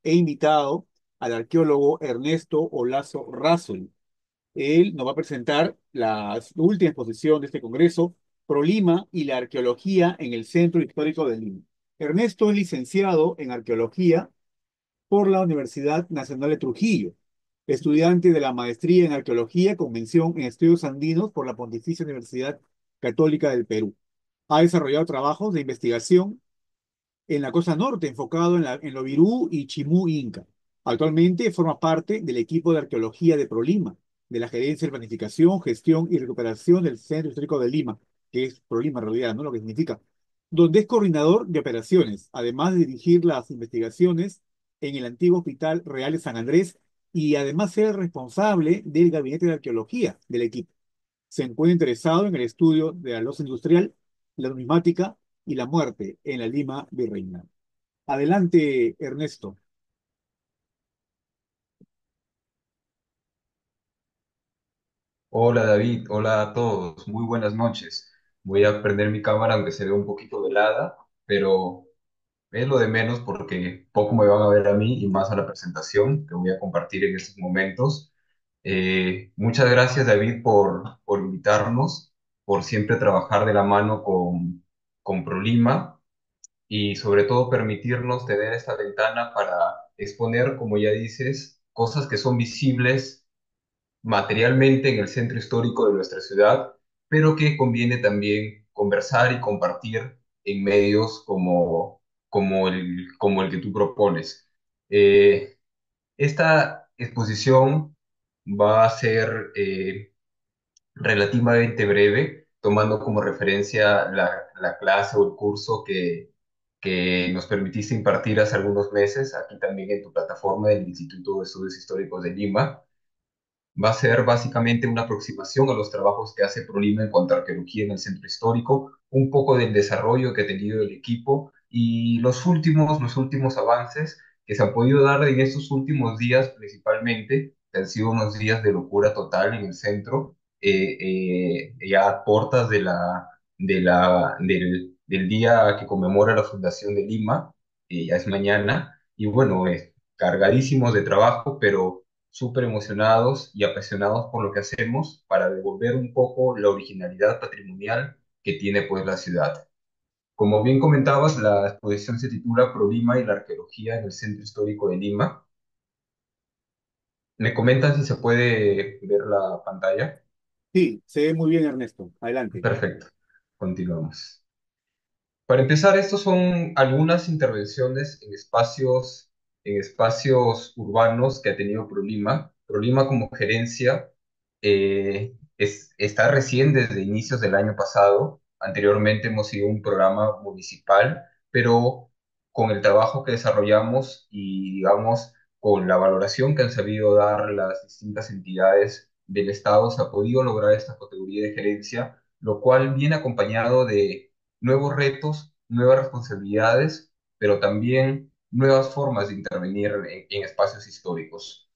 he invitado al arqueólogo Ernesto Olazo Razzoli. Él nos va a presentar la última exposición de este congreso, ProLima y la arqueología en el Centro Histórico de Lima. Ernesto es licenciado en arqueología por la Universidad Nacional de Trujillo, estudiante de la maestría en arqueología con mención en estudios andinos por la Pontificia Universidad Católica del Perú. Ha desarrollado trabajos de investigación en la costa norte, enfocado en lo Virú y Chimú Inca. Actualmente forma parte del equipo de arqueología de ProLima, de la Gerencia de Planificación, Gestión y Recuperación del Centro Histórico de Lima, que es ProLima en realidad, ¿no? Lo que significa, donde es coordinador de operaciones, además de dirigir las investigaciones en el antiguo Hospital Real de San Andrés y además ser responsable del Gabinete de Arqueología del equipo. Se encuentra interesado en el estudio de la loza industrial, la numismática y la muerte en la Lima virreinal. Adelante, Ernesto. Hola David, hola a todos, muy buenas noches. Voy a prender mi cámara aunque se ve un poquito velada, pero es lo de menos porque poco me van a ver a mí y más a la presentación que voy a compartir en estos momentos. Muchas gracias David por invitarnos, por siempre trabajar de la mano con ProLima y sobre todo permitirnos tener esta ventana para exponer, como ya dices, cosas que son visibles materialmente en el centro histórico de nuestra ciudad, pero que conviene también conversar y compartir en medios como el que tú propones. Eh, Esta exposición va a ser relativamente breve, tomando como referencia la clase o el curso que nos permitiste impartir hace algunos meses, aquí también en tu plataforma del Instituto de Estudios Históricos de Lima. Va a ser básicamente una aproximación a los trabajos que hace ProLima en cuanto a arqueología en el centro histórico, un poco del desarrollo que ha tenido el equipo y los últimos avances que se han podido dar en estos últimos días principalmente, que han sido unos días de locura total en el centro, ya a puertas del día que conmemora la fundación de Lima, ya es mañana, y bueno, cargadísimos de trabajo, pero súper emocionados y apasionados por lo que hacemos para devolver un poco la originalidad patrimonial que tiene pues la ciudad. Como bien comentabas, la exposición se titula ProLima y la arqueología en el Centro Histórico de Lima. ¿Me comentan si se puede ver la pantalla? Sí, se ve muy bien, Ernesto. Adelante. Perfecto, continuamos. Para empezar, estos son algunas intervenciones en espacios urbanos que ha tenido ProLima. ProLima como gerencia está recién desde inicios del año pasado. Anteriormente hemos sido un programa municipal, pero con el trabajo que desarrollamos y, digamos, con la valoración que han sabido dar las distintas entidades del Estado, se ha podido lograr esta categoría de gerencia, lo cual viene acompañado de nuevos retos, nuevas responsabilidades, pero también nuevas formas de intervenir en espacios históricos.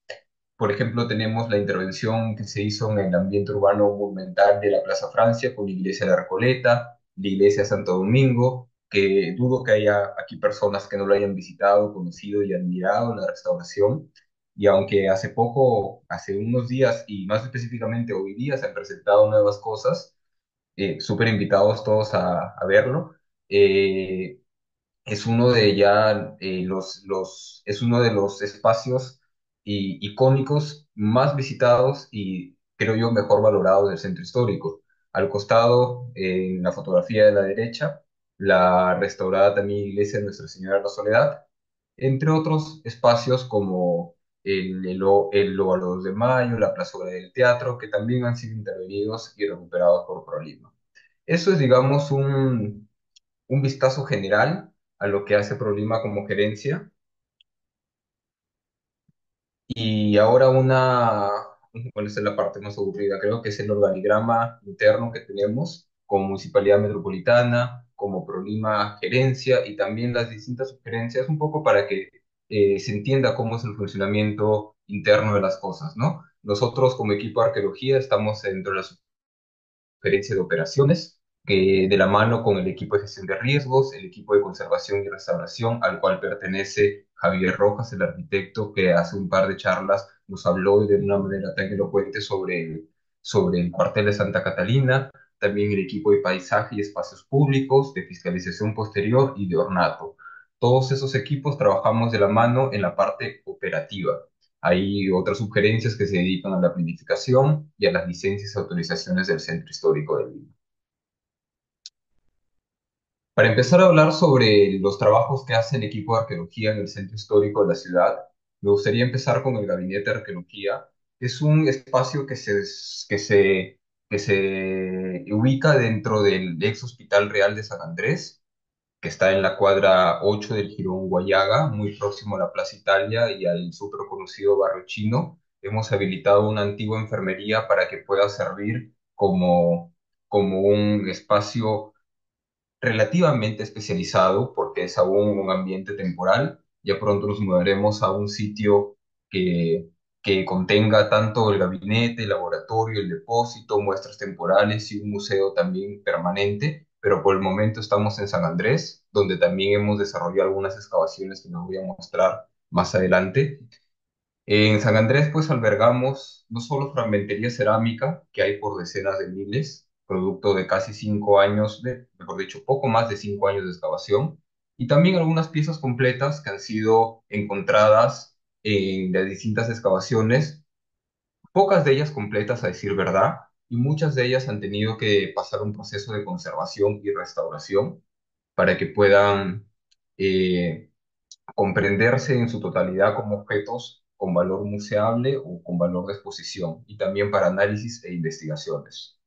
Por ejemplo, tenemos la intervención que se hizo en el ambiente urbano monumental de la Plaza Francia con la iglesia de la Recoleta, la iglesia de Santo Domingo, que dudo que haya aquí personas que no lo hayan visitado, conocido y admirado la restauración. Y aunque hace poco, hace unos días y más específicamente hoy día se han presentado nuevas cosas, súper invitados todos a verlo. Eh, es uno de ya es uno de los espacios icónicos más visitados y creo yo mejor valorados del centro histórico. Al costado, en la fotografía de la derecha, la restaurada también iglesia de Nuestra Señora de la Soledad, entre otros espacios como el Óvalo de Mayo, la Plazuela del Teatro, que también han sido intervenidos y recuperados por ProLima. Eso es, digamos, un vistazo general a lo que hace ProLima como gerencia. Y ahora bueno, esta es la parte más aburrida, creo que es el organigrama interno que tenemos como Municipalidad Metropolitana, como ProLima Gerencia y también las distintas sugerencias, un poco para que se entienda cómo es el funcionamiento interno de las cosas, ¿no? Nosotros como equipo de arqueología estamos dentro de la sugerencia de operaciones. que de la mano con el equipo de gestión de riesgos, el equipo de conservación y restauración, al cual pertenece Javier Rojas, el arquitecto, que hace un par de charlas nos habló de una manera tan elocuente sobre el cuartel de Santa Catalina, también el equipo de paisaje y espacios públicos, de fiscalización posterior y de ornato. Todos esos equipos trabajamos de la mano en la parte operativa. Hay otras sugerencias que se dedican a la planificación y a las licencias y autorizaciones del Centro Histórico de Lima. Para empezar a hablar sobre los trabajos que hace el equipo de arqueología en el centro histórico de la ciudad, me gustaría empezar con el Gabinete de Arqueología. Es un espacio que se ubica dentro del ex Hospital Real de San Andrés, que está en la cuadra 8 del Jirón Guayaga, muy próximo a la Plaza Italia y al súper conocido Barrio Chino. Hemos habilitado una antigua enfermería para que pueda servir como un espacio relativamente especializado porque es aún un ambiente temporal. Ya pronto nos mudaremos a un sitio que, que contenga tanto el gabinete, el laboratorio, el depósito, muestras temporales y un museo también permanente. Pero por el momento estamos en San Andrés, donde también hemos desarrollado algunas excavaciones que nos voy a mostrar más adelante. En San Andrés, pues albergamos no solo fragmentería cerámica, que hay por decenas de miles, producto de casi 5 años, mejor dicho, poco más de 5 años de excavación, y también algunas piezas completas que han sido encontradas en las distintas excavaciones, pocas de ellas completas a decir verdad, y muchas de ellas han tenido que pasar un proceso de conservación y restauración para que puedan eh, comprenderse en su totalidad como objetos con valor museable o con valor de exposición, y también para análisis e investigaciones.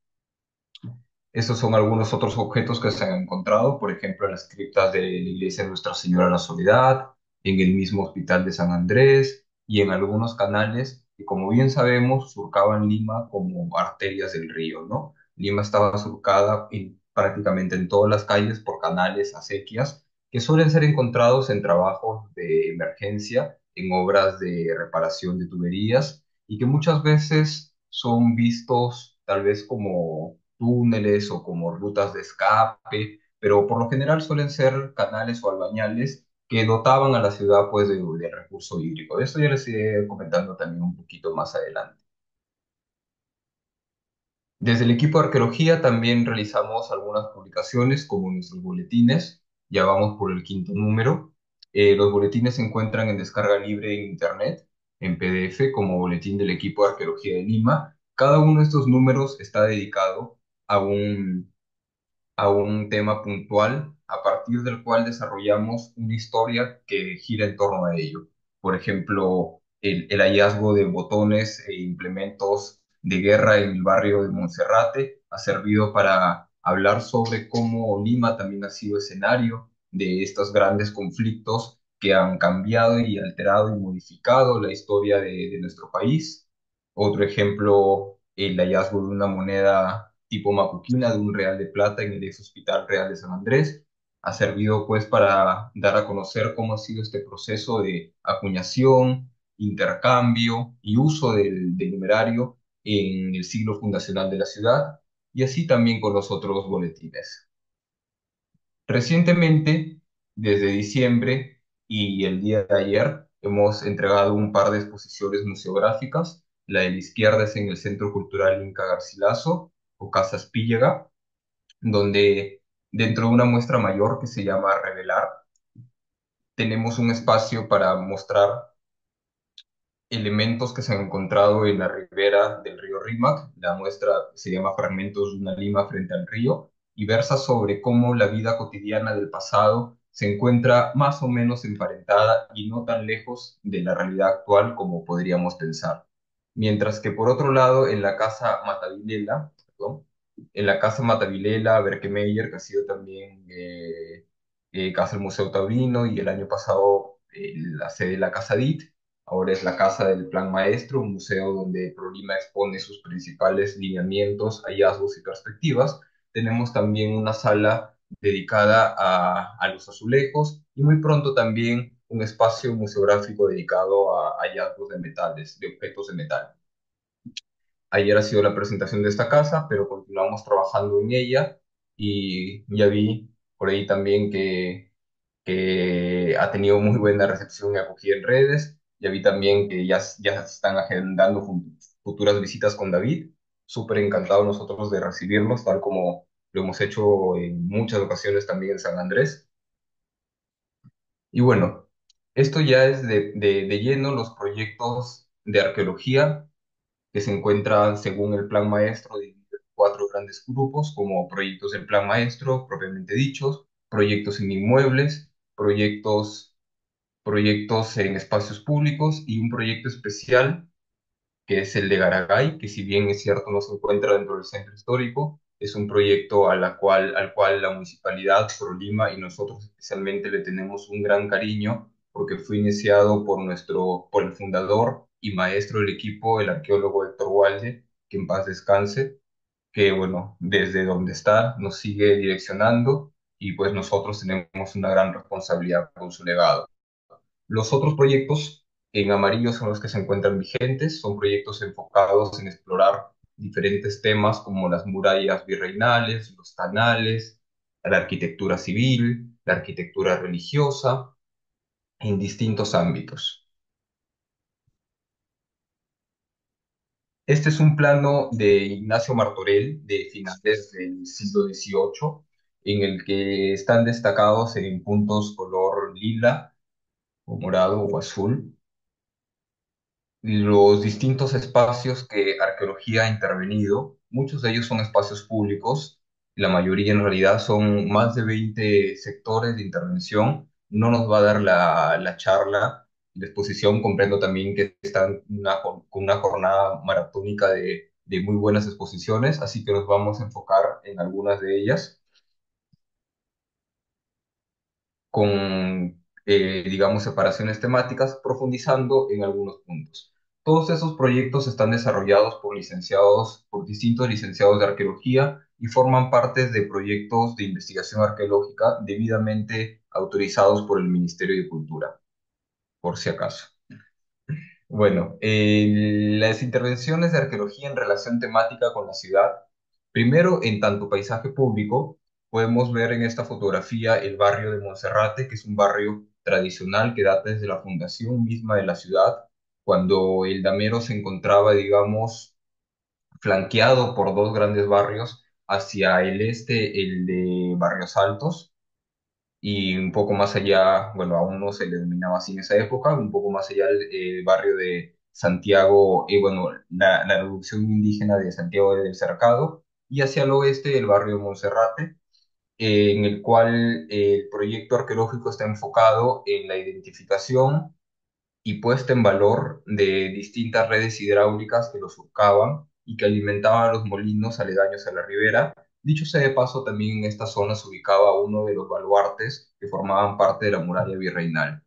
Estos son algunos otros objetos que se han encontrado, por ejemplo, en las criptas de la iglesia de Nuestra Señora de la Soledad, en el mismo hospital de San Andrés y en algunos canales que, como bien sabemos, surcaban Lima como arterias del río, ¿no? Lima estaba surcada prácticamente en todas las calles por canales, acequias, que suelen ser encontrados en trabajos de emergencia, en obras de reparación de tuberías y que muchas veces son vistos tal vez como túneles o como rutas de escape, pero por lo general suelen ser canales o albañales que dotaban a la ciudad pues de recurso hídrico. De esto ya les iré comentando también un poquito más adelante. Desde el equipo de arqueología también realizamos algunas publicaciones como nuestros boletines, ya vamos por el quinto número. Los boletines se encuentran en descarga libre en Internet, en PDF, como Boletín del Equipo de Arqueología de Lima. Cada uno de estos números está dedicado a un tema puntual a partir del cual desarrollamos una historia que gira en torno a ello. Por ejemplo, el hallazgo de botones e implementos de guerra en el barrio de Monserrate ha servido para hablar sobre cómo Lima también ha sido escenario de estos grandes conflictos que han cambiado y alterado y modificado la historia de nuestro país. Otro ejemplo, el hallazgo de una moneda tipo macuquina de un real de plata en el ex Hospital Real de San Andrés. Ha servido pues para dar a conocer cómo ha sido este proceso de acuñación, intercambio y uso del numerario en el siglo fundacional de la ciudad, y así también con los otros boletines. Recientemente, desde diciembre y el día de ayer, hemos entregado un par de exposiciones museográficas. La de la izquierda es en el Centro Cultural Inca Garcilaso o Casa Spíllega, donde dentro de una muestra mayor que se llama Revelar, tenemos un espacio para mostrar elementos que se han encontrado en la ribera del río Rímac. La muestra se llama Fragmentos de una Lima frente al río y versa sobre cómo la vida cotidiana del pasado se encuentra más o menos emparentada y no tan lejos de la realidad actual como podríamos pensar. Mientras que por otro lado, en la casa Matavilela, perdón, en la casa Matavilela, Berkemeyer, que ha sido también casa del Museo Taurino y el año pasado la sede de la Casa DIT. Ahora es la Casa del Plan Maestro, un museo donde ProLima expone sus principales lineamientos, hallazgos y perspectivas. Tenemos también una sala dedicada a los azulejos y muy pronto también un espacio museográfico dedicado a hallazgos de metales, de objetos de metal. Ayer ha sido la presentación de esta casa, pero continuamos trabajando en ella y ya vi por ahí también que ha tenido muy buena recepción y acogida en redes. Ya vi también que ya se están agendando futuras visitas con David. Súper encantados nosotros de recibirlos, tal como lo hemos hecho en muchas ocasiones también en San Andrés. Y bueno, esto ya es de lleno los proyectos de arqueología que se encuentran según el plan maestro dividido en cuatro grandes grupos, como proyectos del plan maestro, propiamente dichos, proyectos en inmuebles, proyectos en espacios públicos y un proyecto especial que es el de Garagay, que si bien es cierto no se encuentra dentro del centro histórico, es un proyecto al cual la municipalidad, Lima y nosotros especialmente le tenemos un gran cariño porque fue iniciado por el fundador y maestro del equipo, el arqueólogo Héctor Walde, que en paz descanse, que bueno, desde donde está nos sigue direccionando y pues nosotros tenemos una gran responsabilidad con su legado. Los otros proyectos en amarillo son los que se encuentran vigentes, son proyectos enfocados en explorar diferentes temas como las murallas virreinales, los canales, la arquitectura civil, la arquitectura religiosa, en distintos ámbitos. Este es un plano de Ignacio Martorell de finales del siglo XVIII, en el que están destacados en puntos color lila o morado o azul los distintos espacios que arqueología ha intervenido. Muchos de ellos son espacios públicos, la mayoría en realidad son más de 20 sectores de intervención. No nos va a dar la charla, la exposición, comprendo también que están con una jornada maratónica de muy buenas exposiciones, así que nos vamos a enfocar en algunas de ellas con, digamos, separaciones temáticas, profundizando en algunos puntos. Todos esos proyectos están desarrollados por distintos licenciados de arqueología y forman parte de proyectos de investigación arqueológica debidamente autorizados por el Ministerio de Cultura, por si acaso. Bueno, las intervenciones de arqueología en relación temática con la ciudad. Primero, en tanto paisaje público, podemos ver en esta fotografía el barrio de Monserrate, que es un barrio tradicional que data desde la fundación misma de la ciudad, cuando el Damero se encontraba, digamos, flanqueado por dos grandes barrios, hacia el este, el de Barrios Altos, y un poco más allá, bueno, aún no se le denominaba así en esa época, un poco más allá el barrio de Santiago, bueno, la reducción indígena de Santiago del Cercado, y hacia el oeste el barrio de Monserrate, en el cual el proyecto arqueológico está enfocado en la identificación y puesta en valor de distintas redes hidráulicas que los surcaban y que alimentaban los molinos aledaños a la ribera. Dicho sea de paso, también en esta zona se ubicaba uno de los baluartes que formaban parte de la muralla virreinal.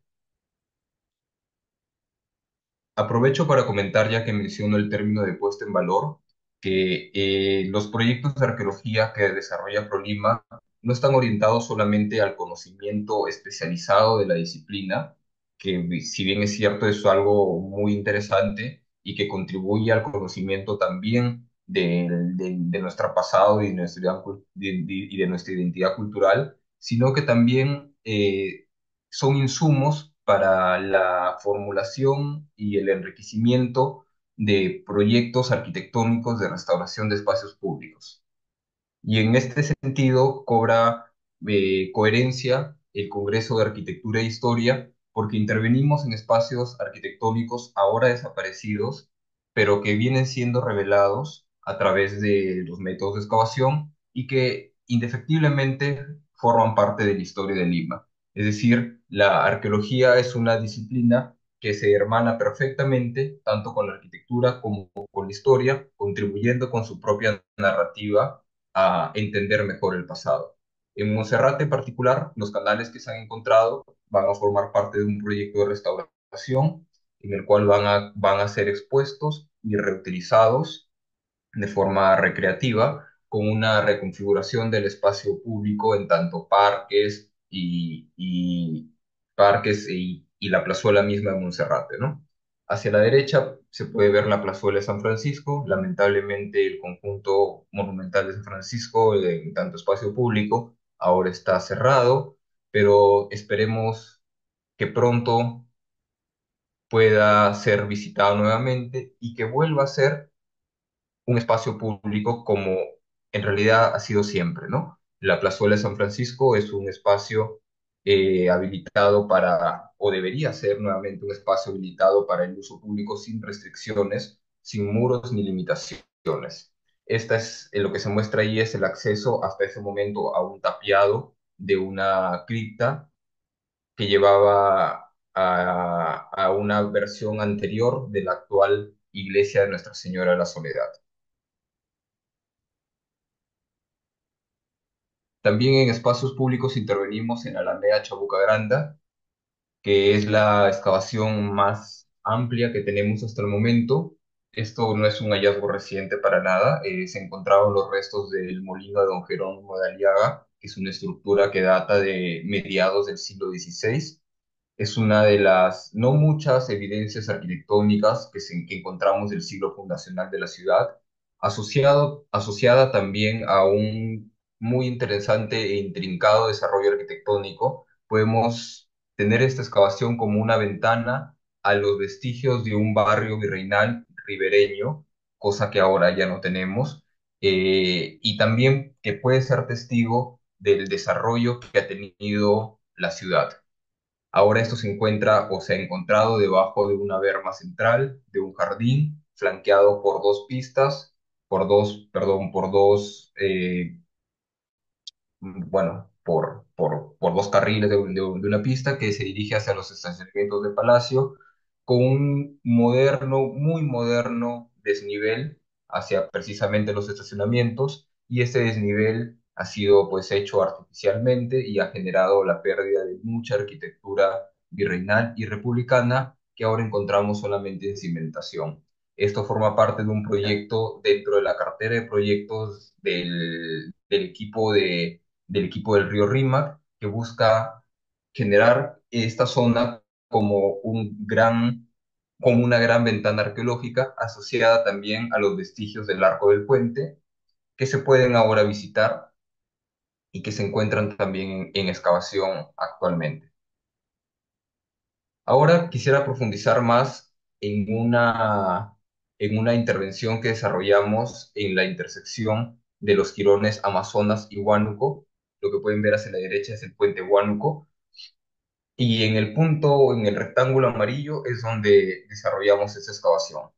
Aprovecho para comentar, ya que menciono el término de puesta en valor, que los proyectos de arqueología que desarrolla ProLima no están orientados solamente al conocimiento especializado de la disciplina, que si bien es cierto es algo muy interesante y que contribuye al conocimiento también de nuestro pasado y de nuestra identidad cultural, sino que también son insumos para la formulación y el enriquecimiento de proyectos arquitectónicos de restauración de espacios públicos. Y en este sentido cobra coherencia el Congreso de Arquitectura e Historia porque intervenimos en espacios arquitectónicos ahora desaparecidos, pero que vienen siendo revelados a través de los métodos de excavación y que indefectiblemente forman parte de la historia de Lima. Es decir, la arqueología es una disciplina que se hermana perfectamente tanto con la arquitectura como con la historia, contribuyendo con su propia narrativa a entender mejor el pasado. En Monserrate en particular, los canales que se han encontrado van a formar parte de un proyecto de restauración en el cual van a ser expuestos y reutilizados de forma recreativa con una reconfiguración del espacio público en tanto parques y la plazuela misma de Monserrate, ¿no? Hacia la derecha se puede ver la plazuela de San Francisco. Lamentablemente el conjunto monumental de San Francisco, en tanto espacio público, ahora está cerrado, pero esperemos que pronto pueda ser visitado nuevamente y que vuelva a ser un espacio público como en realidad ha sido siempre, ¿no? La Plazuela de San Francisco es un espacio habilitado para, o debería ser nuevamente un espacio habilitado para el uso público sin restricciones, sin muros ni limitaciones. Esta es, lo que se muestra ahí es el acceso hasta ese momento a un tapiado de una cripta que llevaba a una versión anterior de la actual iglesia de Nuestra Señora de la Soledad. También en espacios públicos intervenimos en la Alameda Chabuca Granda, que es la excavación más amplia que tenemos hasta el momento. Esto no es un hallazgo reciente para nada. Se encontraron los restos del molino de Don Jerónimo de Aliaga, que es una estructura que data de mediados del siglo XVI. Es una de las no muchas evidencias arquitectónicas que encontramos del siglo fundacional de la ciudad, asociada también a un muy interesante e intrincado desarrollo arquitectónico. Podemos tener esta excavación como una ventana a los vestigios de un barrio virreinal ribereño, cosa que ahora ya no tenemos, y también que puede ser testigo del desarrollo que ha tenido la ciudad. Ahora esto se encuentra o se ha encontrado debajo de una berma central, de un jardín, flanqueado por dos pistas, por dos por dos carriles de una pista que se dirige hacia los estacionamientos de Palacio, con un moderno, muy moderno desnivel hacia precisamente los estacionamientos, y ese desnivel ha sido pues hecho artificialmente y ha generado la pérdida de mucha arquitectura virreinal y republicana que ahora encontramos solamente en cimentación. Esto forma parte de un proyecto dentro de la cartera de proyectos del equipo del equipo del río Rímac, que busca generar esta zona como como una gran ventana arqueológica asociada también a los vestigios del Arco del Puente, que se pueden ahora visitar y que se encuentran también en excavación actualmente. Ahora quisiera profundizar más en una intervención que desarrollamos en la intersección de los jirones Amazonas y Huánuco. Lo que pueden ver hacia la derecha es el puente Huánuco. Y en el punto, en el rectángulo amarillo, es donde desarrollamos esta excavación,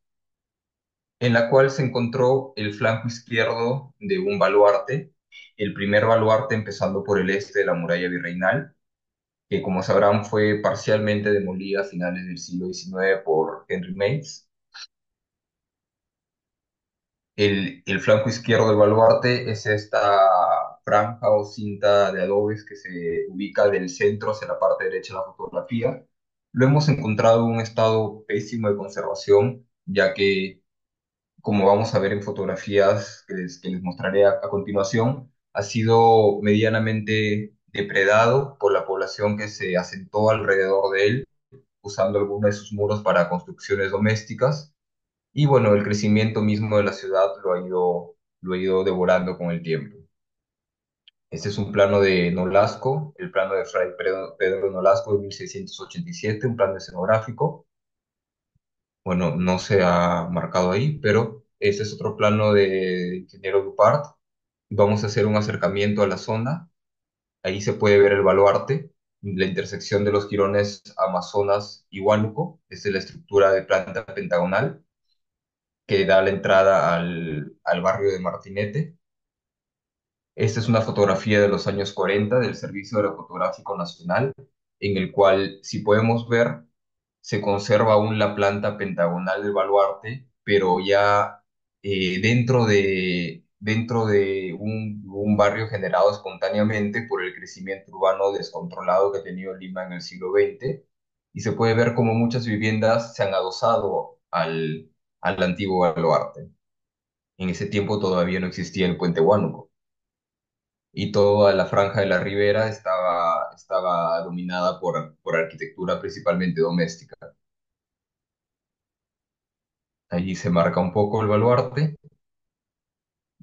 en la cual se encontró el flanco izquierdo de un baluarte, el primer baluarte empezando por el este de la muralla virreinal, que como sabrán fue parcialmente demolida a finales del siglo XIX por Henry Mays. El flanco izquierdo del baluarte es esta franja o cinta de adobes que se ubica del centro hacia la parte derecha de la fotografía. Lo hemos encontrado en un estado pésimo de conservación, ya que, como vamos a ver en fotografías que les mostraré a continuación, ha sido medianamente depredado por la población que se asentó alrededor de él, usando algunos de sus muros para construcciones domésticas. Y bueno, el crecimiento mismo de la ciudad lo ha ido devorando con el tiempo. Este es un plano de Nolasco, el plano de Fray Pedro Nolasco de 1687, un plano escenográfico. Bueno, no se ha marcado ahí, pero este es otro plano de ingeniero Dupart. Vamos a hacer un acercamiento a la zona. Ahí se puede ver el baluarte, la intersección de los jirones Amazonas y Huánuco. Esta es la estructura de planta pentagonal que da la entrada al barrio de Martinete. Esta es una fotografía de los años 40 del Servicio Aerofotográfico Nacional, en el cual, si podemos ver, se conserva aún la planta pentagonal del baluarte, pero ya dentro de un barrio generado espontáneamente por el crecimiento urbano descontrolado que ha tenido Lima en el siglo XX, y se puede ver cómo muchas viviendas se han adosado al antiguo baluarte. En ese tiempo todavía no existía el puente Huánuco y toda la franja de la ribera estaba dominada por arquitectura principalmente doméstica. Allí se marca un poco el baluarte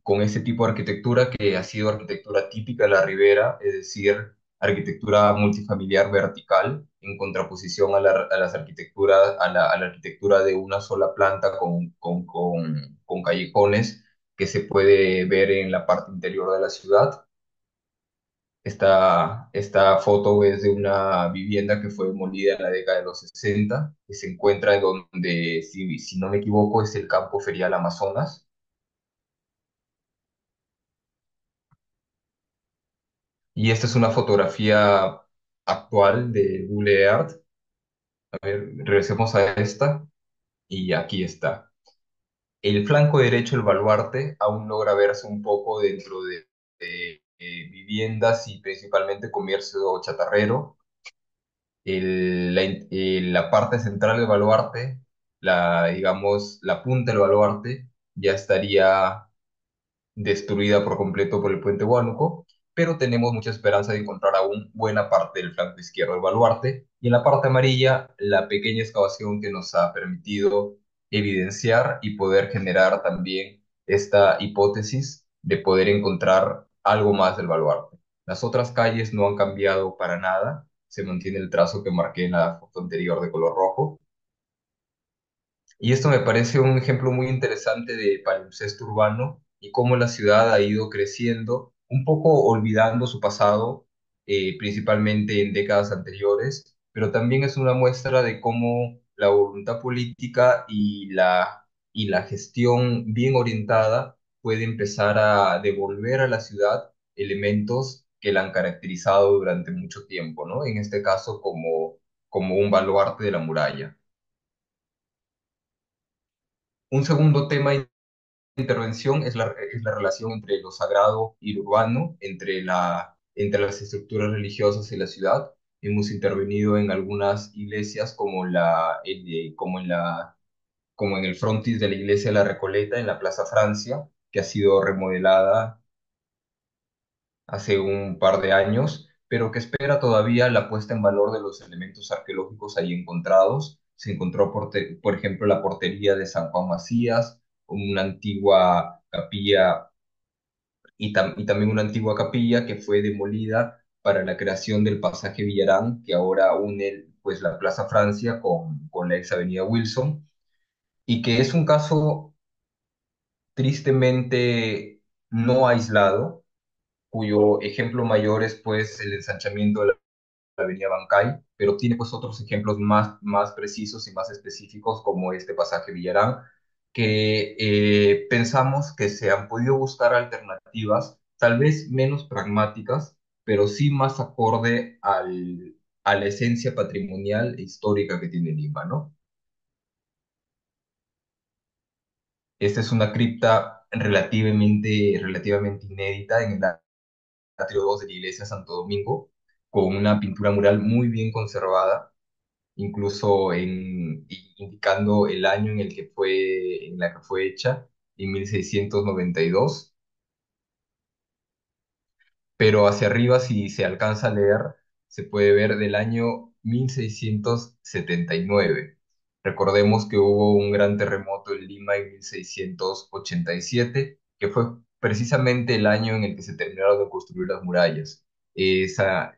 con este tipo de arquitectura que ha sido arquitectura típica de la Ribera, es decir, arquitectura multifamiliar vertical, en contraposición a las arquitecturas, a la arquitectura de una sola planta con callejones que se puede ver en la parte interior de la ciudad. Esta foto es de una vivienda que fue demolida en la década de los 60, que se encuentra en donde, si no me equivoco, es el campo ferial Amazonas. Y esta es una fotografía actual de Google Earth. A ver, regresemos a esta y aquí está. El flanco derecho del baluarte aún logra verse un poco dentro de viviendas y principalmente comercio chatarrero. La parte central del baluarte, digamos, la punta del baluarte, ya estaría destruida por completo por el puente Huánuco, pero tenemos mucha esperanza de encontrar aún buena parte del flanco izquierdo del baluarte y en la parte amarilla la pequeña excavación que nos ha permitido evidenciar y poder generar también esta hipótesis de poder encontrar algo más del baluarte. Las otras calles no han cambiado para nada, se mantiene el trazo que marqué en la foto anterior de color rojo, y esto me parece un ejemplo muy interesante de palimpsesto urbano y cómo la ciudad ha ido creciendo, un poco olvidando su pasado, principalmente en décadas anteriores, pero también es una muestra de cómo la voluntad política y la gestión bien orientada puede empezar a devolver a la ciudad elementos que la han caracterizado durante mucho tiempo, ¿no? En este caso como un baluarte de la muralla. Un segundo tema intervención es la relación entre lo sagrado y lo urbano, entre las estructuras religiosas y la ciudad. Hemos intervenido en algunas iglesias como en el frontis de la iglesia de la Recoleta, en la Plaza Francia, que ha sido remodelada hace un par de años, pero que espera todavía la puesta en valor de los elementos arqueológicos ahí encontrados. Se encontró, por ejemplo, la portería de San Juan Macías, una antigua capilla y también una antigua capilla que fue demolida para la creación del pasaje Villarán, que ahora une pues, la Plaza Francia con la ex Avenida Wilson, y que es un caso tristemente no aislado, cuyo ejemplo mayor es pues el ensanchamiento de la Avenida Bancay, pero tiene pues otros ejemplos más precisos y más específicos como este pasaje Villarán, que pensamos que se han podido buscar alternativas, tal vez menos pragmáticas, pero sí más acorde a la esencia patrimonial e histórica que tiene Lima, ¿no? Esta es una cripta relativamente inédita en el atrio 2 de la iglesia de Santo Domingo, con una pintura mural muy bien conservada incluso indicando el año en la que fue hecha, en 1692, pero hacia arriba, si se alcanza a leer, se puede ver del año 1679. Recordemos que hubo un gran terremoto en Lima en 1687, que fue precisamente el año en el que se terminaron de construir las murallas.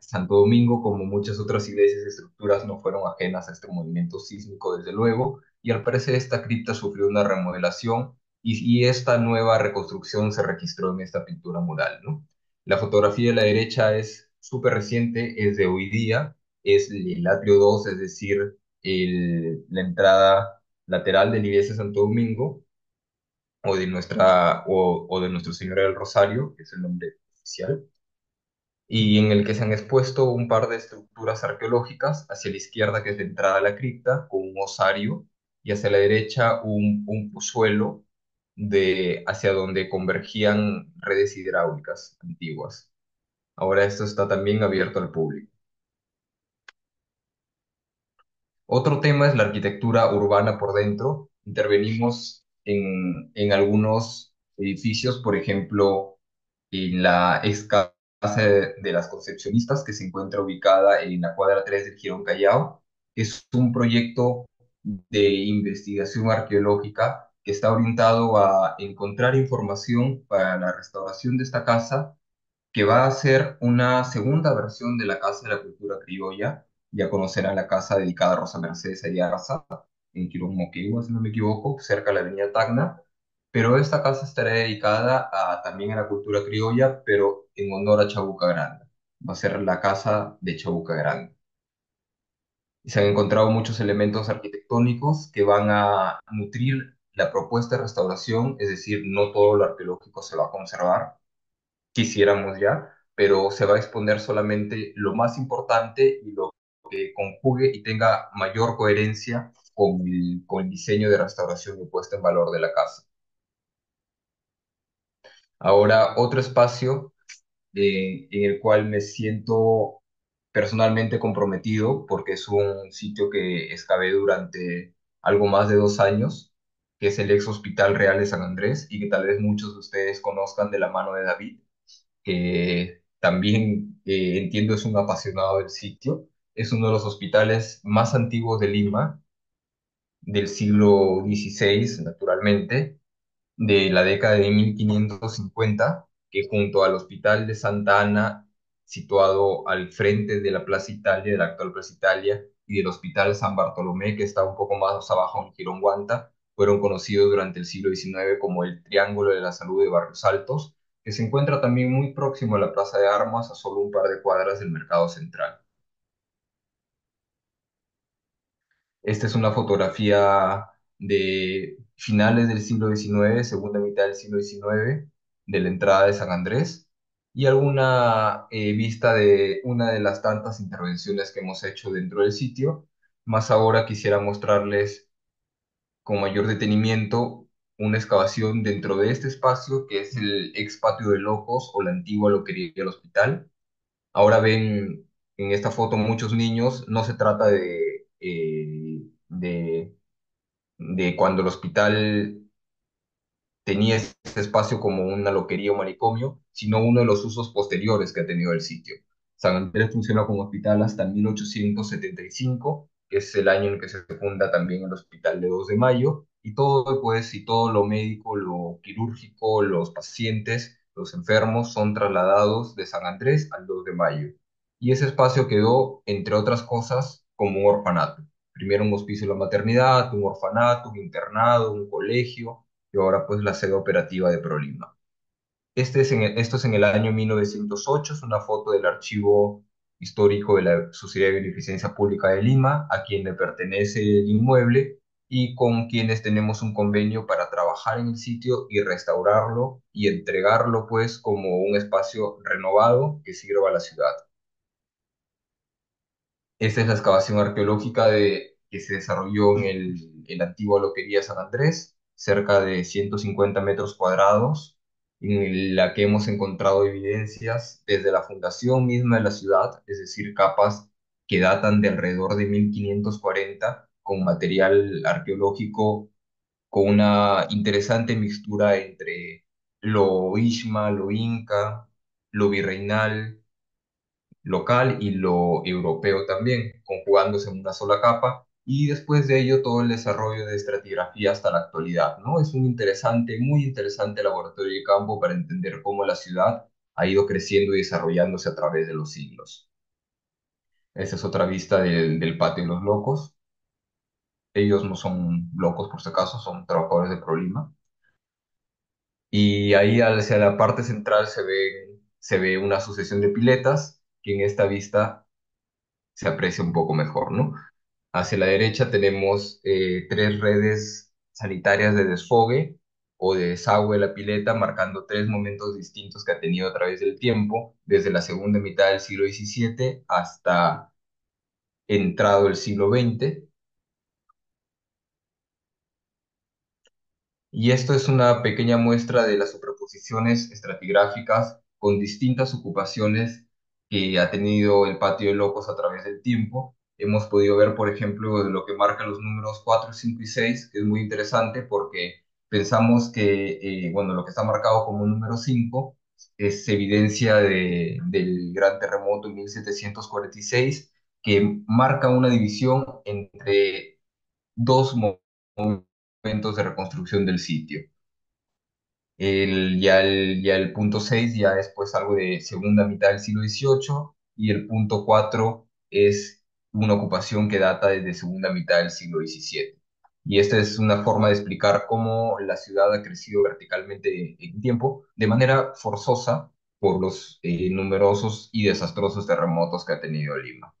Santo Domingo, como muchas otras iglesias y estructuras, no fueron ajenas a este movimiento sísmico, desde luego, y al parecer esta cripta sufrió una remodelación y esta nueva reconstrucción se registró en esta pintura mural, ¿no? La fotografía de la derecha es súper reciente, es de hoy día, es el atrio 2, es decir, la entrada lateral de la iglesia de Santo Domingo o de Nuestro Señor del Rosario, que es el nombre oficial, y en el que se han expuesto un par de estructuras arqueológicas, hacia la izquierda, que es la entrada a la cripta, con un osario, y hacia la derecha un pozuelo hacia donde convergían redes hidráulicas antiguas. Ahora esto está también abierto al público. Otro tema es la arquitectura urbana por dentro. Intervenimos en algunos edificios, por ejemplo, en la ex casa de las Concepcionistas, que se encuentra ubicada en la cuadra 3 del Girón Callao. Es un proyecto de investigación arqueológica que está orientado a encontrar información para la restauración de esta casa, que va a ser una segunda versión de la Casa de la Cultura Criolla. Ya conocerán la casa dedicada a Rosa Mercedes Ayarza, en Quirón Moquegua, si no me equivoco, cerca de la avenida Tacna. Pero esta casa estará dedicada también a la cultura criolla, pero en honor a Chabuca Grande. Va a ser la casa de Chabuca Grande. Y se han encontrado muchos elementos arquitectónicos que van a nutrir la propuesta de restauración, es decir, no todo lo arqueológico se va a conservar, quisiéramos ya, pero se va a exponer solamente lo más importante y lo que conjugue y tenga mayor coherencia con el diseño de restauración y puesta en valor de la casa. Ahora, otro espacio en el cual me siento personalmente comprometido porque es un sitio que excavé durante algo más de 2 años, que es el ex Hospital Real de San Andrés y que tal vez muchos de ustedes conozcan de la mano de David, que también entiendo es un apasionado del sitio. Es uno de los hospitales más antiguos de Lima, del siglo XVI, naturalmente, de la década de 1550, que junto al Hospital de Santa Ana, situado al frente de la Plaza Italia, de la actual Plaza Italia, y del Hospital San Bartolomé, que está un poco más abajo en Gironguanta, fueron conocidos durante el siglo XIX como el Triángulo de la Salud de Barrios Altos, que se encuentra también muy próximo a la Plaza de Armas, a solo un par de cuadras del Mercado Central. Esta es una fotografía de finales del siglo XIX, segunda mitad del siglo XIX, de la entrada de San Andrés, y alguna vista de una de las tantas intervenciones que hemos hecho dentro del sitio. Más ahora quisiera mostrarles con mayor detenimiento una excavación dentro de este espacio, que es el ex patio de Locos o la antigua loquería del hospital. Ahora ven en esta foto muchos niños, no se trata de cuando el hospital tenía este espacio como una loquería o manicomio, sino uno de los usos posteriores que ha tenido el sitio. San Andrés funciona como hospital hasta 1875, que es el año en que se funda también el Hospital de 2 de Mayo, y todo, pues, y todo lo médico, lo quirúrgico, los pacientes, los enfermos son trasladados de San Andrés al 2 de Mayo. Y ese espacio quedó, entre otras cosas, como un orfanato. Primero un hospicio de la maternidad, un orfanato, un internado, un colegio, y ahora pues la sede operativa de Prolima. Esto es en el año 1908, es una foto del archivo histórico de la Sociedad de Beneficencia Pública de Lima, a quien le pertenece el inmueble y con quienes tenemos un convenio para trabajar en el sitio y restaurarlo y entregarlo pues como un espacio renovado que sirva a la ciudad. Esta es la excavación arqueológica que se desarrolló en la antigua loquería San Andrés, cerca de 150 metros cuadrados, en la que hemos encontrado evidencias desde la fundación misma de la ciudad, es decir, capas que datan de alrededor de 1540, con material arqueológico con una interesante mixtura entre lo Ishma, lo Inca, lo virreinal local y lo europeo también, conjugándose en una sola capa, y después de ello todo el desarrollo de estratigrafía hasta la actualidad, ¿no? Es un interesante, muy interesante laboratorio de campo para entender cómo la ciudad ha ido creciendo y desarrollándose a través de los siglos. Esta es otra vista del Patio de los Locos. Ellos no son locos por si acaso, son trabajadores de Prolima. Y ahí hacia la parte central se ve una sucesión de piletas que en esta vista se aprecia un poco mejor, ¿no? Hacia la derecha tenemos tres redes sanitarias de desfogue o de desagüe de la pileta, marcando tres momentos distintos que ha tenido a través del tiempo, desde la segunda mitad del siglo XVII hasta entrado el siglo XX. Y esto es una pequeña muestra de las superposiciones estratigráficas con distintas ocupaciones que ha tenido el patio de Locos a través del tiempo. Hemos podido ver, por ejemplo, lo que marcan los números 4, 5 y 6, que es muy interesante porque pensamos que, bueno, lo que está marcado como número 5 es evidencia del gran terremoto en 1746, que marca una división entre dos momentos de reconstrucción del sitio. Ya el punto 6 ya es pues algo de segunda mitad del siglo XVIII y el punto 4 es una ocupación que data desde segunda mitad del siglo XVII. Y esta es una forma de explicar cómo la ciudad ha crecido verticalmente en tiempo de manera forzosa por los numerosos y desastrosos terremotos que ha tenido Lima.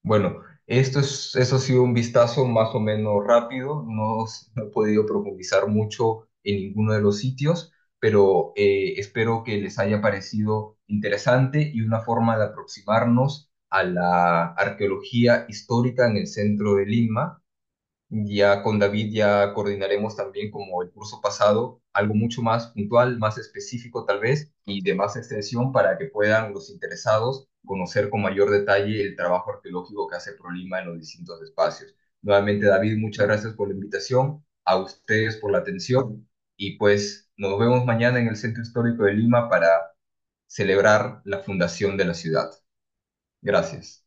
Bueno, eso ha sido un vistazo más o menos rápido. No he podido profundizar mucho en ninguno de los sitios, pero espero que les haya parecido interesante y una forma de aproximarnos a la arqueología histórica en el centro de Lima. Ya con David ya coordinaremos también como el curso pasado, algo mucho más puntual, más específico tal vez, y de más extensión para que puedan los interesados conocer con mayor detalle el trabajo arqueológico que hace ProLima en los distintos espacios. Nuevamente, David, muchas gracias por la invitación, a ustedes por la atención, y pues nos vemos mañana en el Centro Histórico de Lima para celebrar la fundación de la ciudad. Gracias.